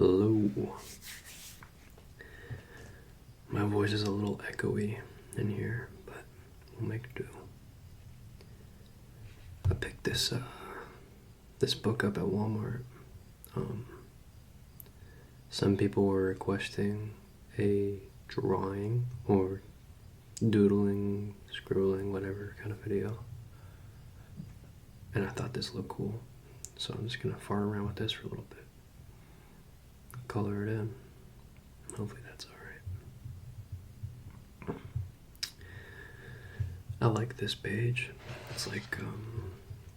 Hello. My voice is a little echoey in here, but we'll make do. I picked this book up at Walmart. Some people were requesting a drawing or doodling, scribbling, whatever kind of video. And I thought this looked cool. So I'm just gonna fart around with this for a little bit. Color it in. Hopefully that's alright. I like this page. It's like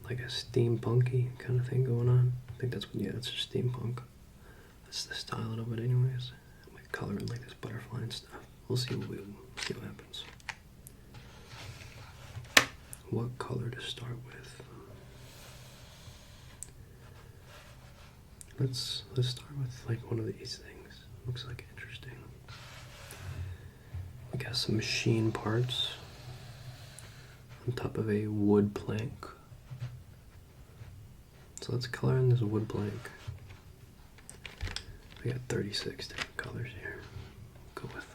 a steampunky kind of thing going on. I think that's what, yeah, it's just steampunk. That's the style of it anyways. I might color it like this butterfly and stuff. We'll see what happens. What color to start with? Let's start with like one of these things. Looks like interesting. We got some machine parts on top of a wood plank. So let's color in this wood plank. We got 36 different colors here. Go with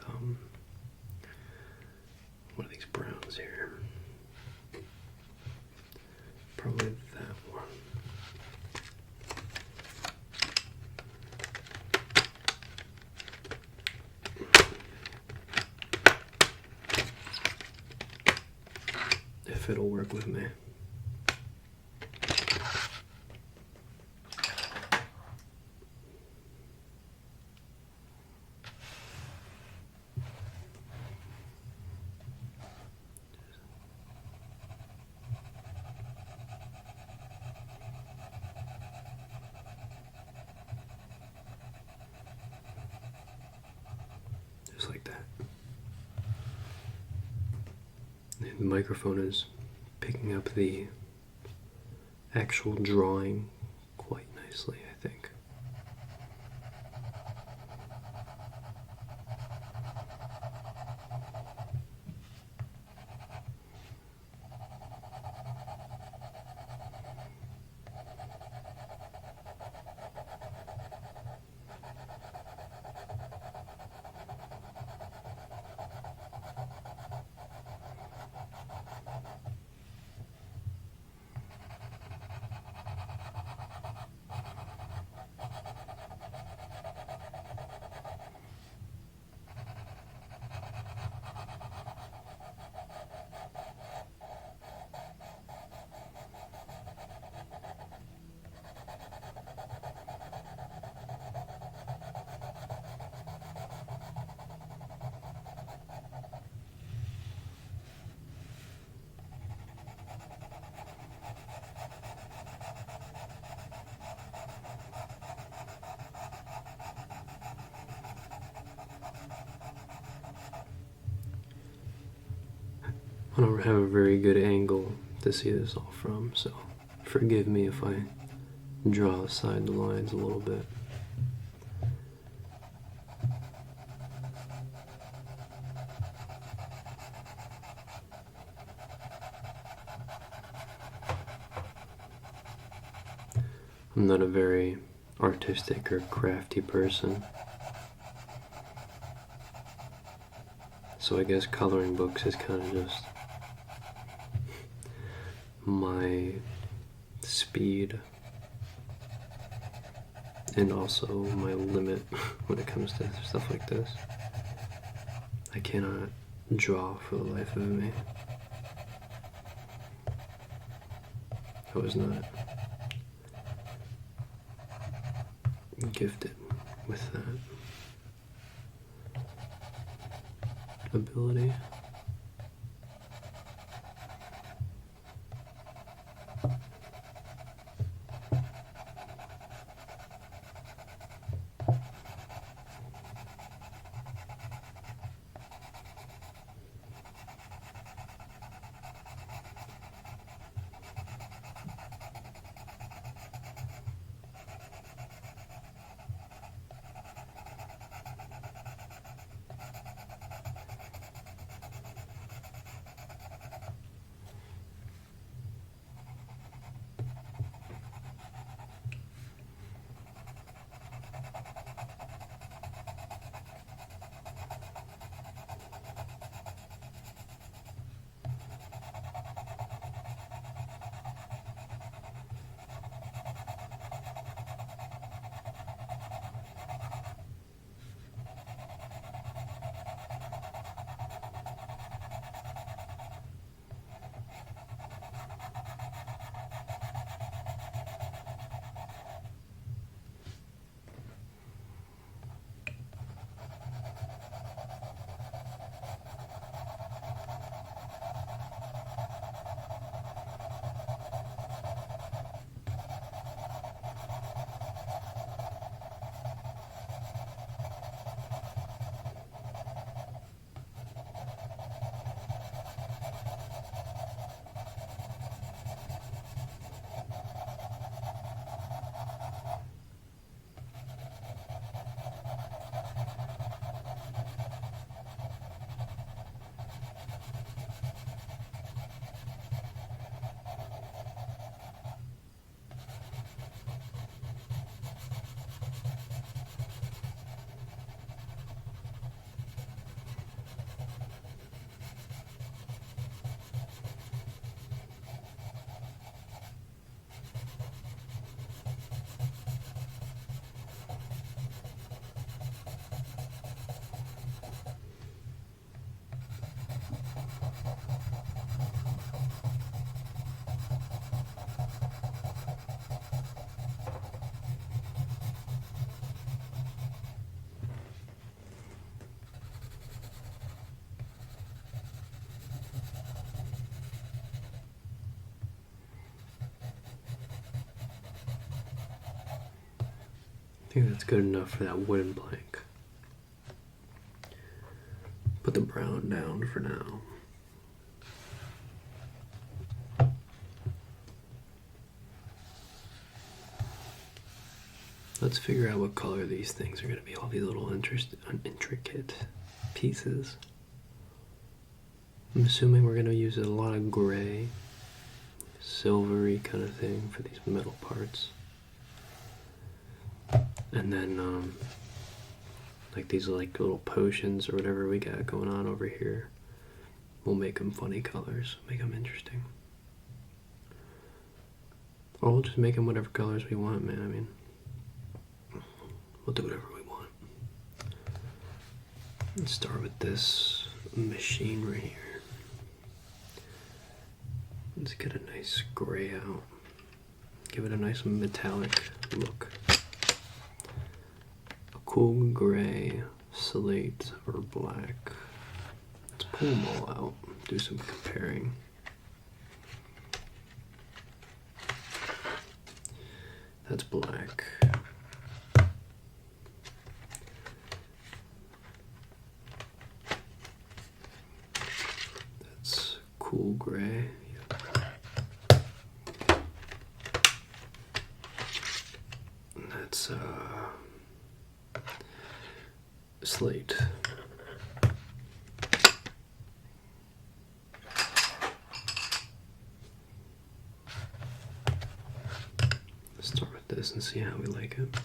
one of these browns here. Probably that one. If it'll work with me. Just like that. The microphone is picking up the actual drawing quite nicely, I think. I don't have a very good angle to see this all from, so forgive me if I draw aside the lines a little bit. I'm not a very artistic or crafty person, so I guess coloring books is kind of just my speed and also my limit when it comes to stuff like this. I cannot draw for the life of me. I was not gifted with that ability. I think that's good enough for that wooden plank. Put the brown down for now. Let's figure out what color these things are going to be, all these little intricate pieces. I'm assuming we're going to use a lot of gray, silvery kind of thing for these metal parts. And then, like these like little potions or whatever we got going on over here, we'll make them funny colors, make them interesting. Or we'll just make them whatever colors we want, man. I mean, we'll do whatever we want. Let's start with this machine right here. Let's get a nice gray out. Give it a nice metallic look. A cool gray, slate, or black. Let's pull them all out, do some comparing. That's black. That's cool gray. That's slate. Let's start with this and see how we like it.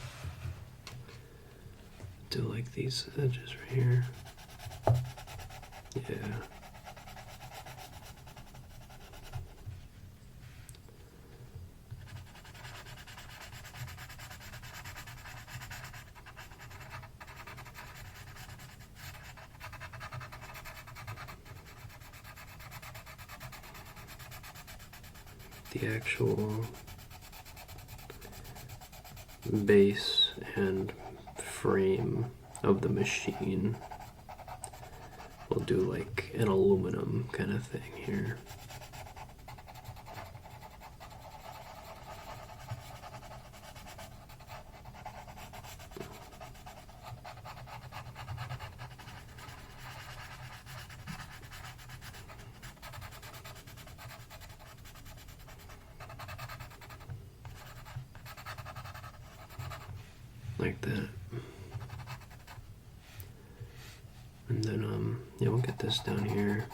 Do like these edges right here. Yeah. The actual base and frame of the machine, we'll do like an aluminum kind of thing here. Like that. And then, yeah, we'll get this down here.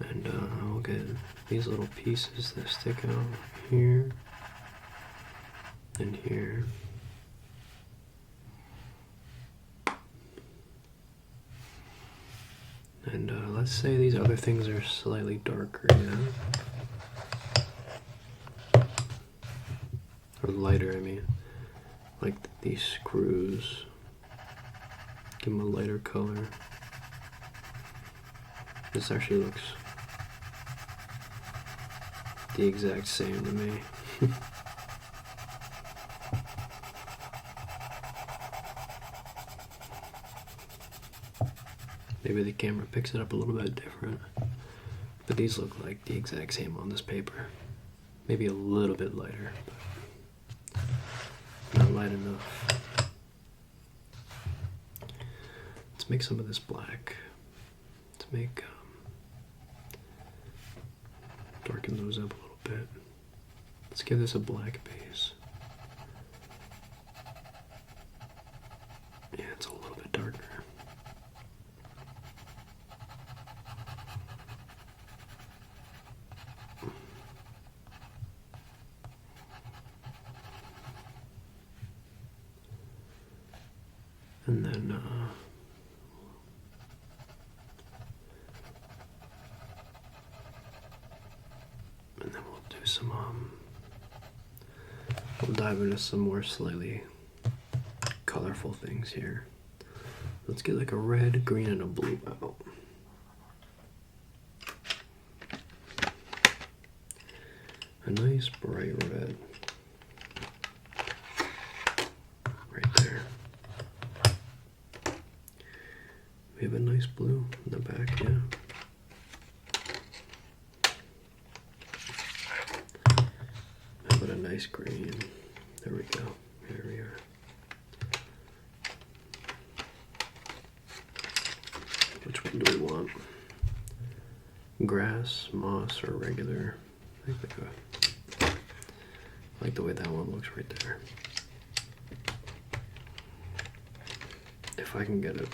And, we'll get these little pieces that stick out here and here. And let's say these other things are slightly darker, yeah? Or lighter, I mean. Like these screws. Give them a lighter color. This actually looks the exact same to me. Maybe the camera picks it up a little bit different, but these look like the exact same on this paper. Maybe a little bit lighter, but not light enough. Let's make some of this black. Let's make, darken those up a little bit. Let's give this a black base. Yeah, it's a little bit darker. And then, we'll do some, we'll dive into some more slightly colorful things here. Let's get like a red, green, and a blue out. A nice bright red. Right there. We have a nice blue in the back, yeah. How about a nice green? There we go. Here we are. Which one do we want? Grass, moss, or regular? I think I like the way that one looks right there. If I can get it.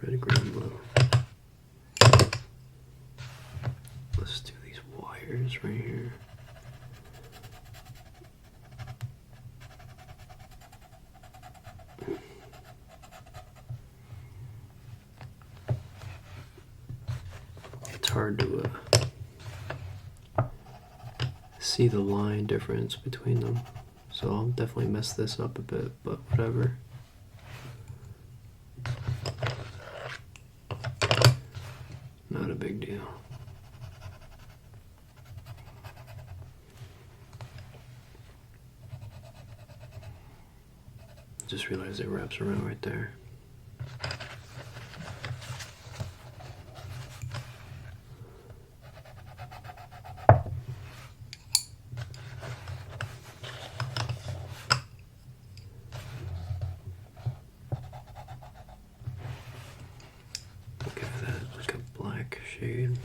Red, green, blue. Let's do these wires right here. It's hard to see the line difference between them, so I'll definitely mess this up a bit, but whatever. Not a big deal. Just realized it wraps around right there. Look at that, like a black shade.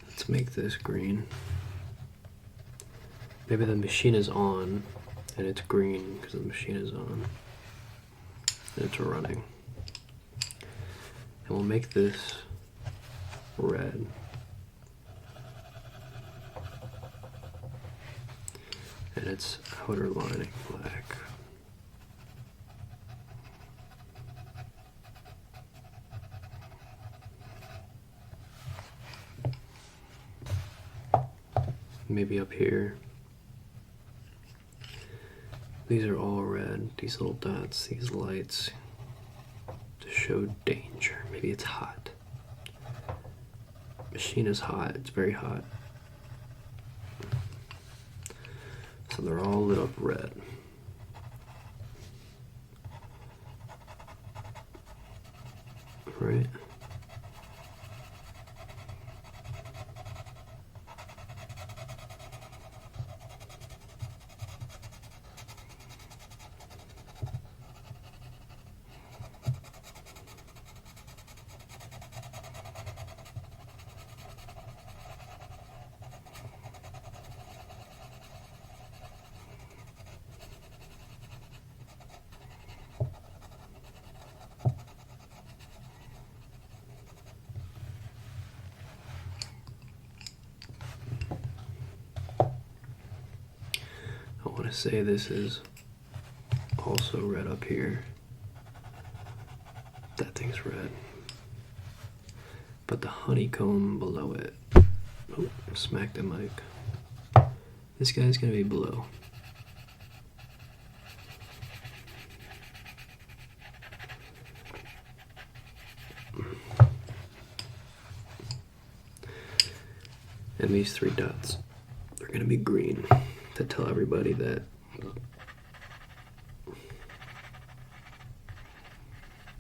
Let's make this green. Maybe the machine is on and it's green because the machine is on and it's running. And we'll make this red. And its outer lining black. Maybe up here. These are all red, these little dots, these lights to show danger. Maybe it's hot. Machine is hot, it's very hot. So they're all lit up red. Right? I want to say this is also red up here. That thing's red. But the honeycomb below it. Oh, smack the mic. This guy's gonna be blue. And these three dots are gonna be green to tell everybody that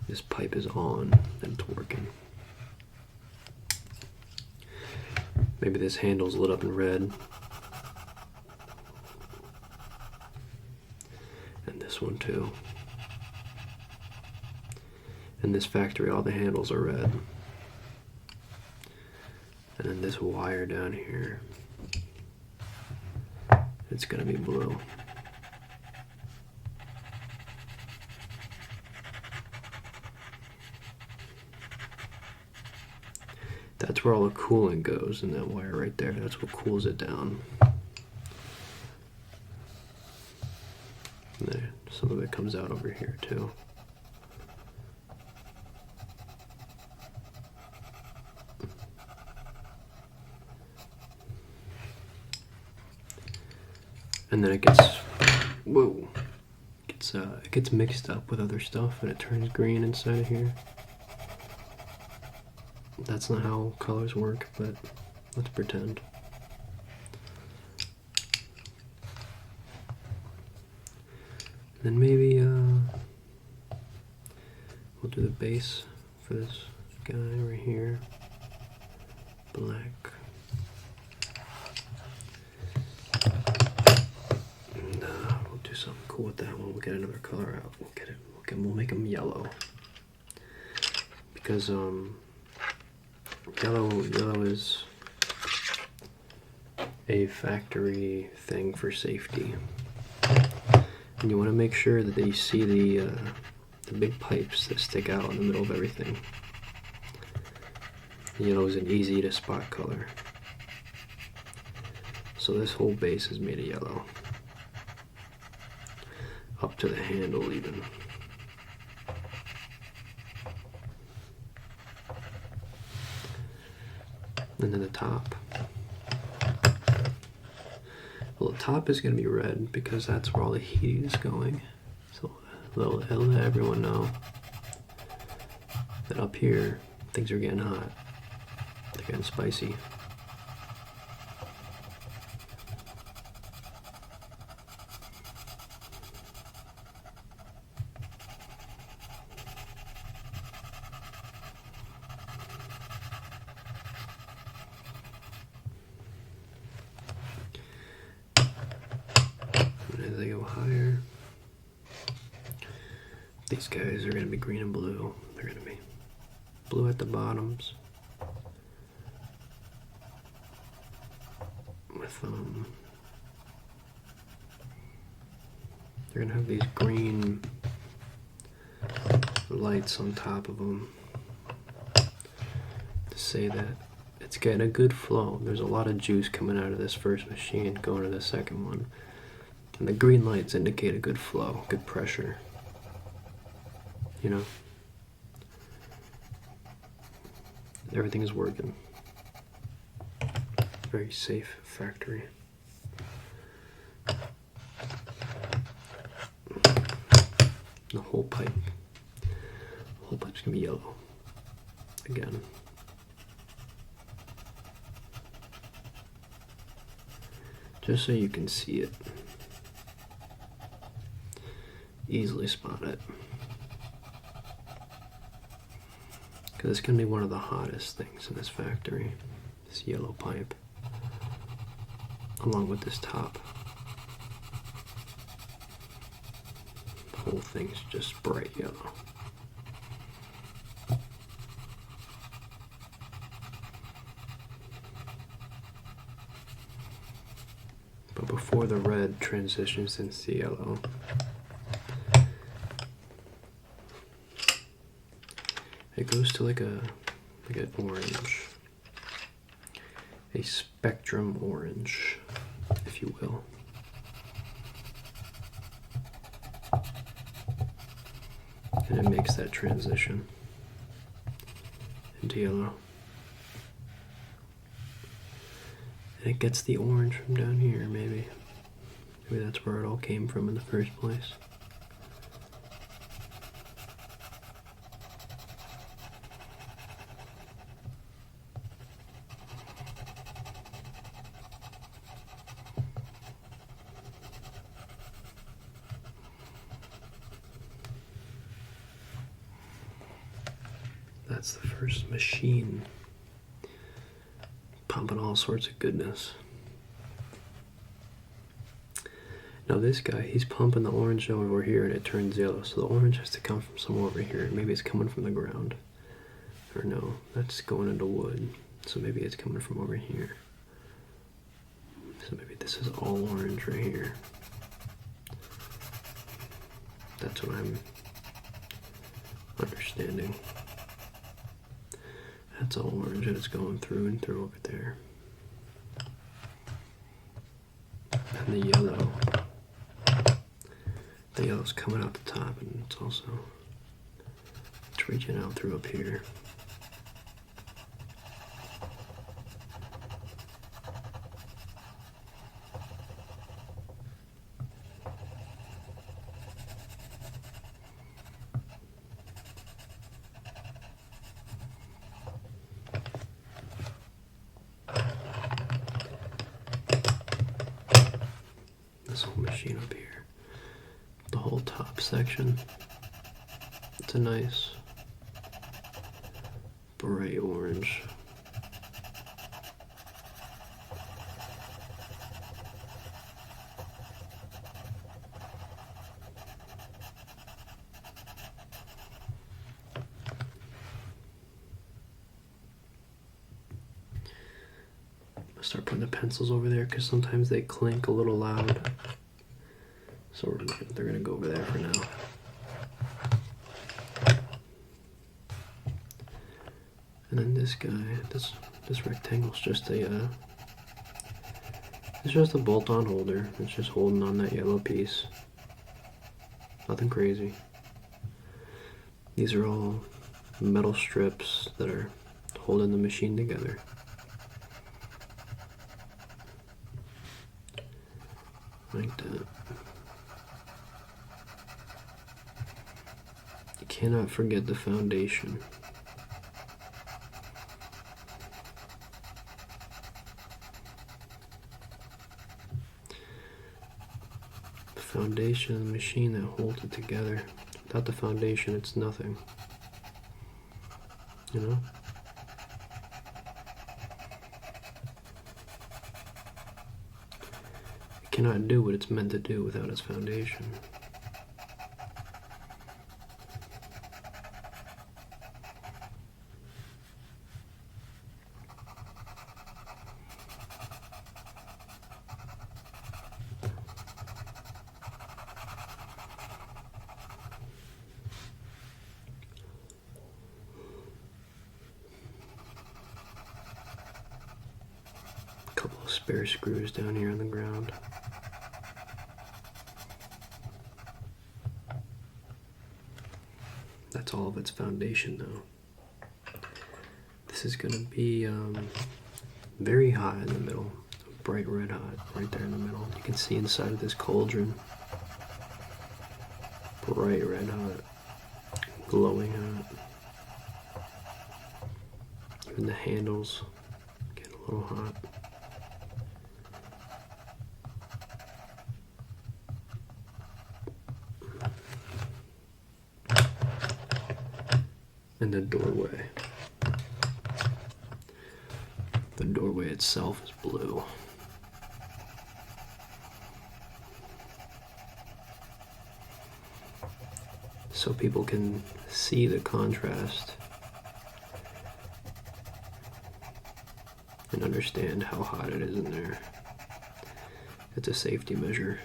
this pipe is on and it's working. Maybe this handle's lit up in red. And this one too. In this factory, all the handles are red. And then this wire down here, it's gonna be blue. That's where all the cooling goes in that wire right there. That's what cools it down. And there, some of it comes out over here too. and then it gets, whoa, it gets mixed up with other stuff and it turns green inside of here. That's not how colors work, but let's pretend. Then maybe we'll do the base for this guy right here. Black. And we'll do something cool with that one. We'll get another color out. We'll make them yellow. Because yellow is a factory thing for safety. And you want to make sure that you see the big pipes that stick out in the middle of everything. Yellow is an easy to spot color. So this whole base is made of yellow. Up to the handle even. And then the top. Well, the top is going to be red because that's where all the heat is going. So it'll let everyone know that up here things are getting hot. They're getting spicy. As they go higher, these guys are going to be green and blue. They're going to be blue at the bottoms with they're going to have these green lights on top of them to say that it's getting a good flow. There's a lot of juice coming out of this first machine going to the second one. And the green lights indicate a good flow, good pressure. You know? Everything is working. Very safe factory. The whole pipe's gonna be yellow. Again. Just so you can see it. Easily spot it. Because it's going to be one of the hottest things in this factory. This yellow pipe. Along with this top. The whole thing's just bright yellow. But before the red transitions into yellow, it goes to like an orange, a spectrum orange, if you will. And it makes that transition into yellow. And it gets the orange from down here, maybe. Maybe that's where it all came from in the first place. That's the first machine pumping all sorts of goodness. Now this guy, he's pumping the orange over here and it turns yellow, so the orange has to come from somewhere over here. Maybe it's coming from the ground. Or no, that's going into wood, so maybe it's coming from over here. So maybe this is all orange right here. That's what I'm understanding. That's all orange and it's going through and through over there. And the yellow's coming out the top and it's reaching out through up here. machine up here. The whole top section. It's a nice bright orange. Start putting the pencils over there because sometimes they clink a little loud. So they're gonna go over there for now. And then this guy, this rectangle's just a it's just a bolt-on holder. It's just holding on that yellow piece. Nothing crazy. These are all metal strips that are holding the machine together. Like that. You cannot forget the foundation. The foundation of the machine that holds it together. Without the foundation, it's nothing. You know? Cannot do what it's meant to do without its foundation. A couple of spare screws down here on the ground. That's all of its foundation though. This is going to be very hot in the middle, bright red hot right there in the middle. You can see inside of this cauldron, bright red hot, glowing hot. Even the handles get a little hot. And the doorway. The doorway itself is blue. So people can see the contrast and understand how hot it is in there. It's a safety measure.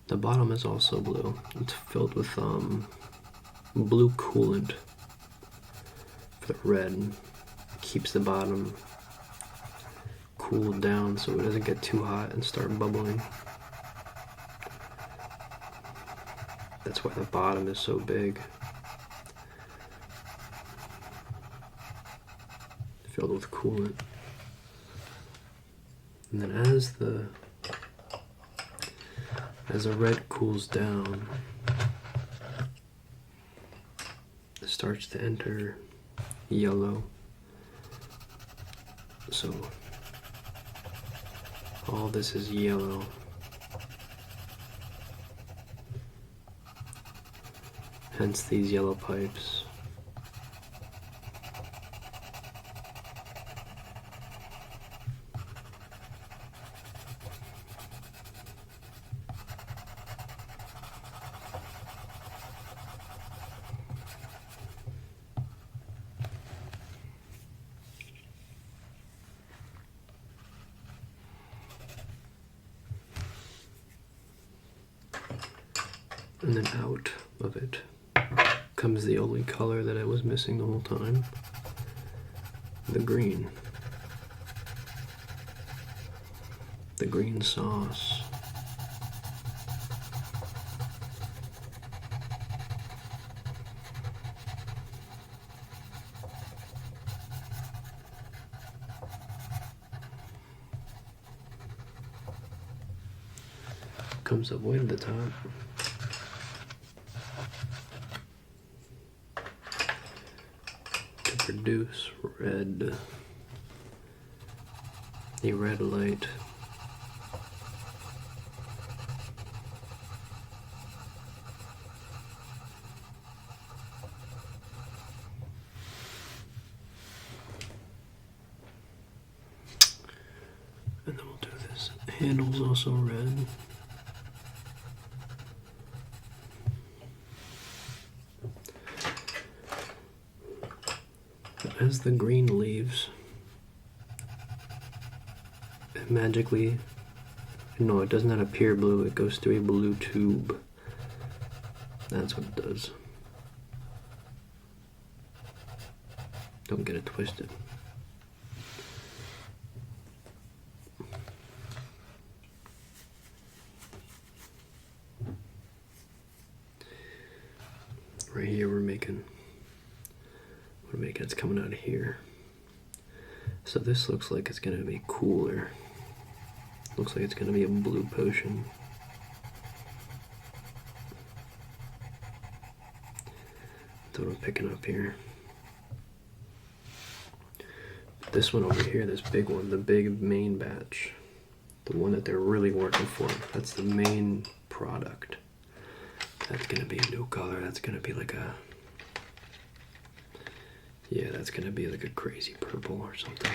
The bottom is also blue. It's filled with blue coolant for the red. Keeps the bottom cooled down so it doesn't get too hot and start bubbling. That's why the bottom is so big. Filled with coolant. And then as the red cools down, it starts to enter yellow. So all this is yellow. Hence these yellow pipes. And then out of it comes the only color that I was missing the whole time, the green. The green sauce. Comes up way to the top. reduce red, the red light. And then we'll do this. Handle's also red. As the green leaves, it magically, no, it does not appear blue, it goes through a blue tube. That's what it does. Don't get it twisted. Right here we're making it's coming out of here. So this looks like it's gonna be cooler. Looks like it's gonna be a blue potion. That's what I'm picking up here. This one over here, this big one, the big main batch, the one that they're really working for, that's the main product. That's gonna be a new color. That's gonna be like a, yeah, that's gonna be like a crazy purple or something.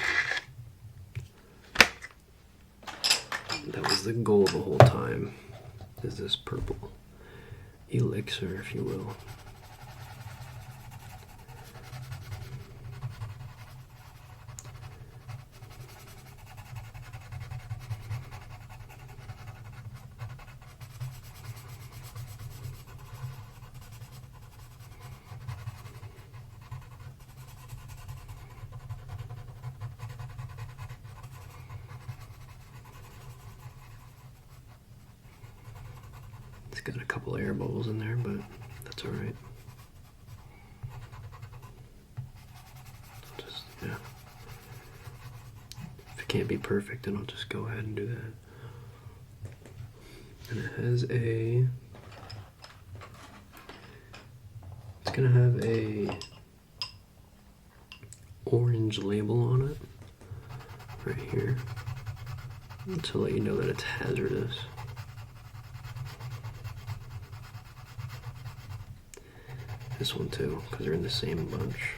That was the goal the whole time, is this purple elixir, if you will. It's got a couple air bubbles in there, but that's all right. Just, yeah. If it can't be perfect, then I'll just go ahead and do that. And it has a, it's gonna have a orange label on it, right here, to let you know that it's hazardous. This one too, because they're in the same bunch.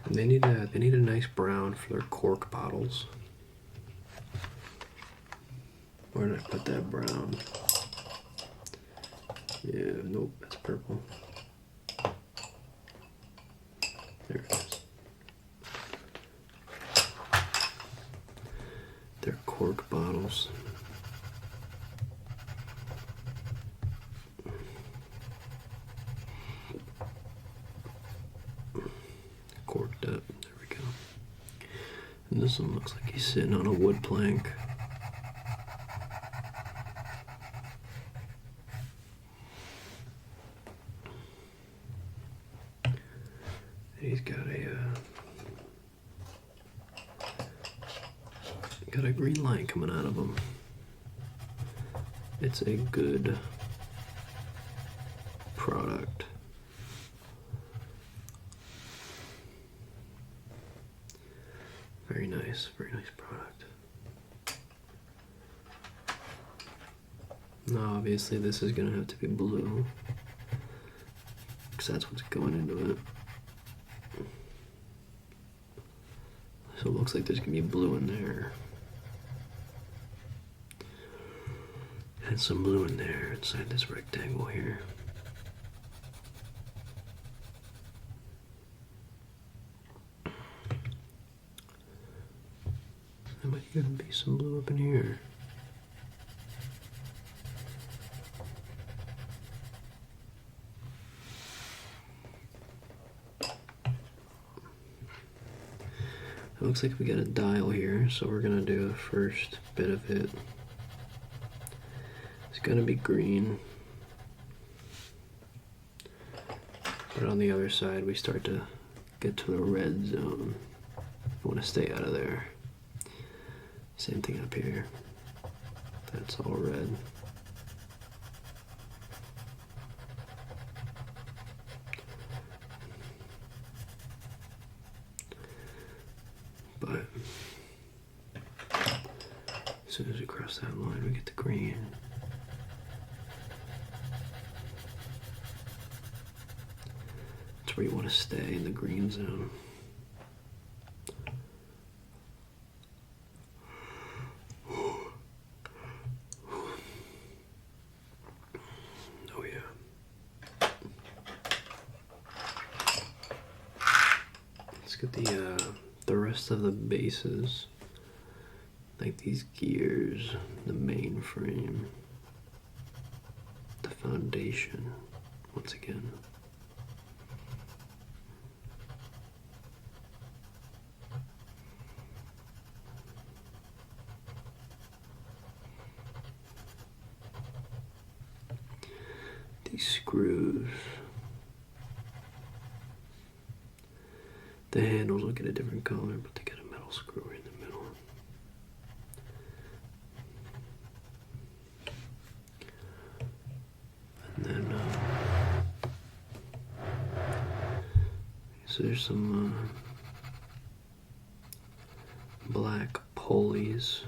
And they need a nice brown for their cork bottles. Where did I put that brown? Yeah, nope, that's purple. There it is. They're cork bottles. Corked up. There we go. And this one looks like he's sitting on a wood plank. And he's got a green line coming out of him. It's a good product. Very nice product. Now obviously this is gonna have to be blue, because that's what's going into it. So it looks like there's gonna be blue in there. And some blue in there inside this rectangle here. There might even be some blue up in here. It looks like we got a dial here, so we're gonna do the first bit of it. It's gonna be green. But on the other side, we start to get to the red zone. You wanna stay out of there. Same thing up here. That's all red. but as soon as we cross that line, we get the green. That's where you want to stay, in the green zone. Oh yeah. Let's get the rest of the bases, like these gears, the mainframe, the foundation, once again. These screws. The handles will get a different color, but they get a metal screw in the middle. And then, so there's some black pulleys.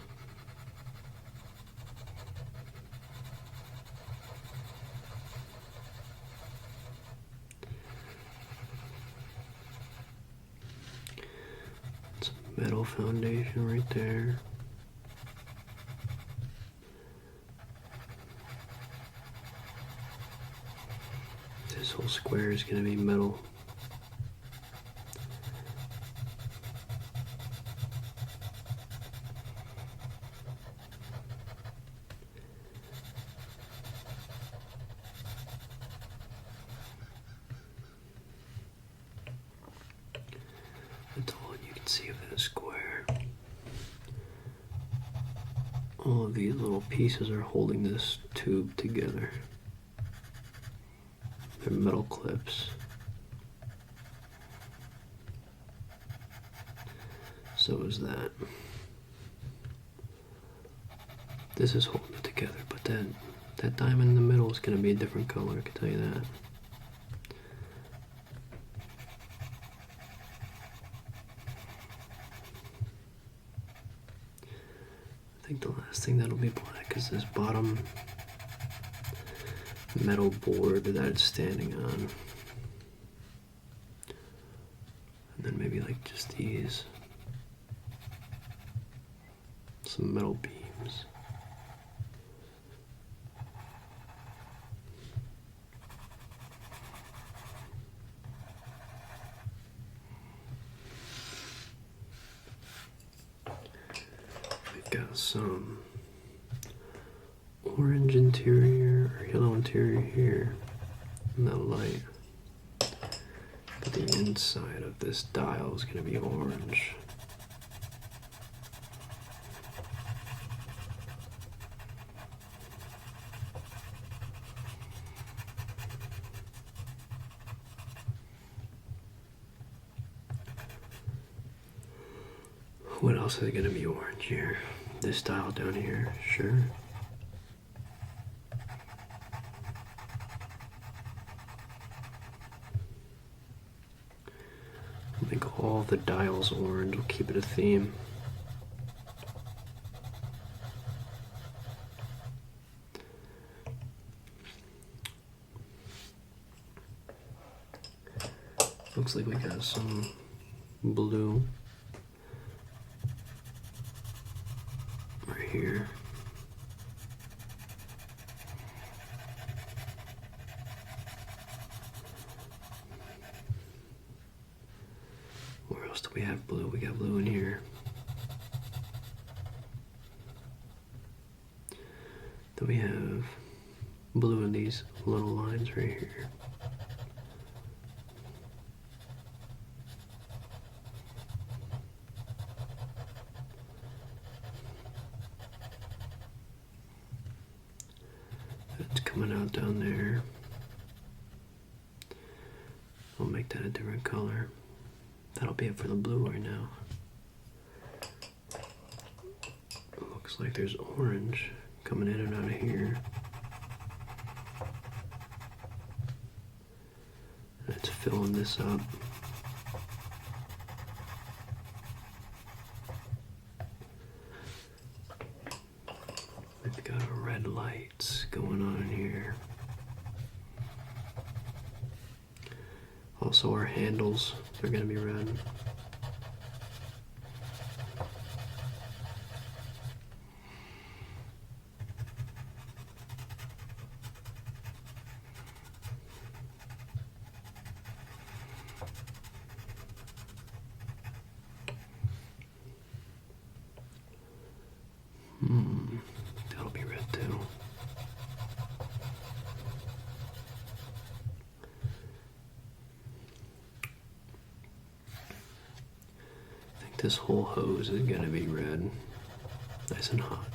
Metal foundation right there. This whole square is going to be metal. That's all you can see of that square. All of these little pieces are holding this tube together. They're metal clips. So is that. This is holding it together, but that diamond in the middle is going to be a different color, I can tell you that. I think the last thing that'll be black is this bottom metal board that it's standing on. And then maybe like just these. Some metal beams. Got some orange interior or yellow interior here in that light, but the inside of this dial is going to be orange. What else is going to be orange here? This dial down here, sure. I'll make all the dials orange, we'll keep it a theme. Looks like we got some blue. Here. Where else do we have blue? We got blue in here. Then we have blue in these little lines right here. It's coming out down there. I'll make that a different color. That'll be it for the blue right now. Looks like there's orange coming in and out of here. And it's filling this up. Also our handles are going to be red. That'll be red too. I think this whole hose is gonna be red. Nice and hot.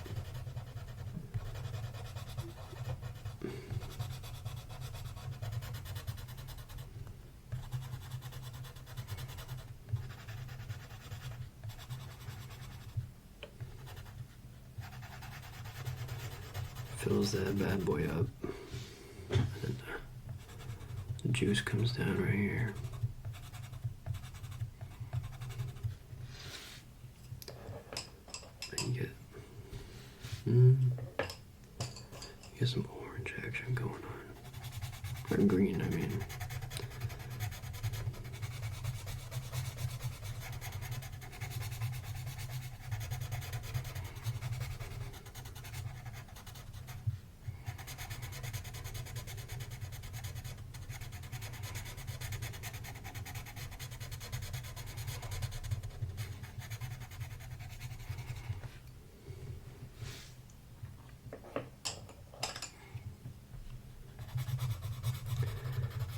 Fills that bad boy up. And then the juice comes down right here. And you get some orange action going on. Or green, I mean.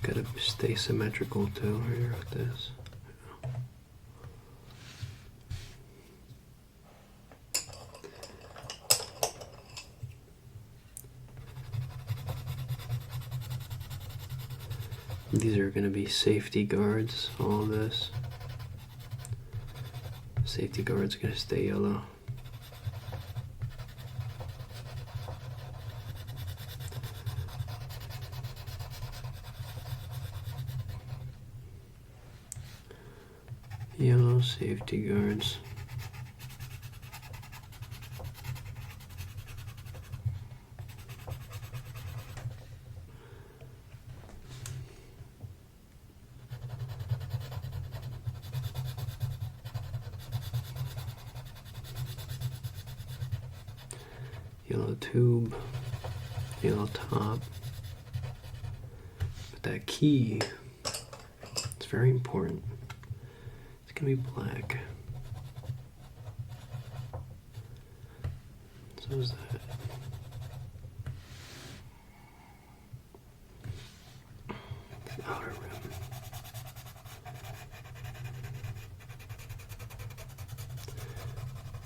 Gotta stay symmetrical too here with this. These are gonna be safety guards, all of this. Safety guard's gonna stay yellow. Yellow safety guards. Yellow tube, yellow top. But that key, it's very important. It's gonna be black. So is that. The outer rim.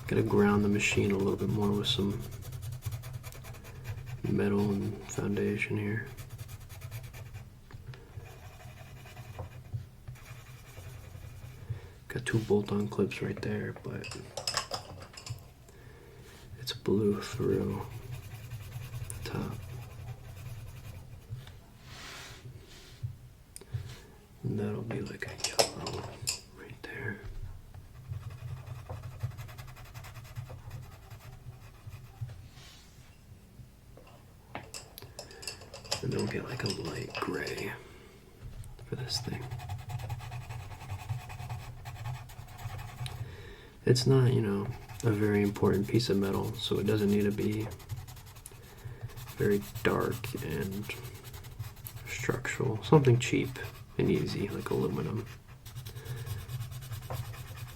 Gotta ground the machine a little bit more with some metal and foundation here. Got two bolt-on clips right there, but it's blue through the top. And that'll be like a yellow right there. And then we'll get like a light gray for this thing. It's not, you know, a very important piece of metal, so it doesn't need to be very dark and structural. Something cheap and easy, like aluminum.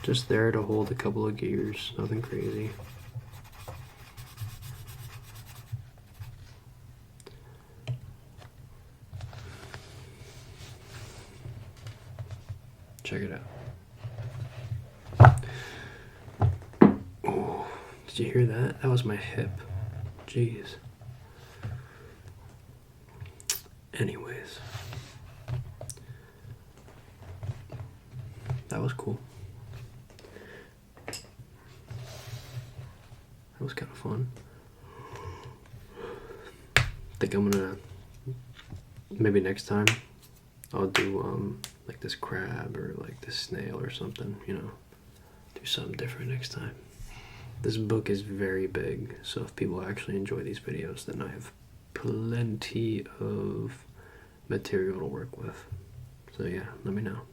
Just there to hold a couple of gears, nothing crazy. Check it out. Oh, did you hear that? That was my hip. Jeez. Anyways. That was cool. That was kind of fun. I think I'm gonna, maybe next time, I'll do like this crab or like this snail or something, you know, do something different next time. This book is very big, so if people actually enjoy these videos, then I have plenty of material to work with. So yeah, let me know.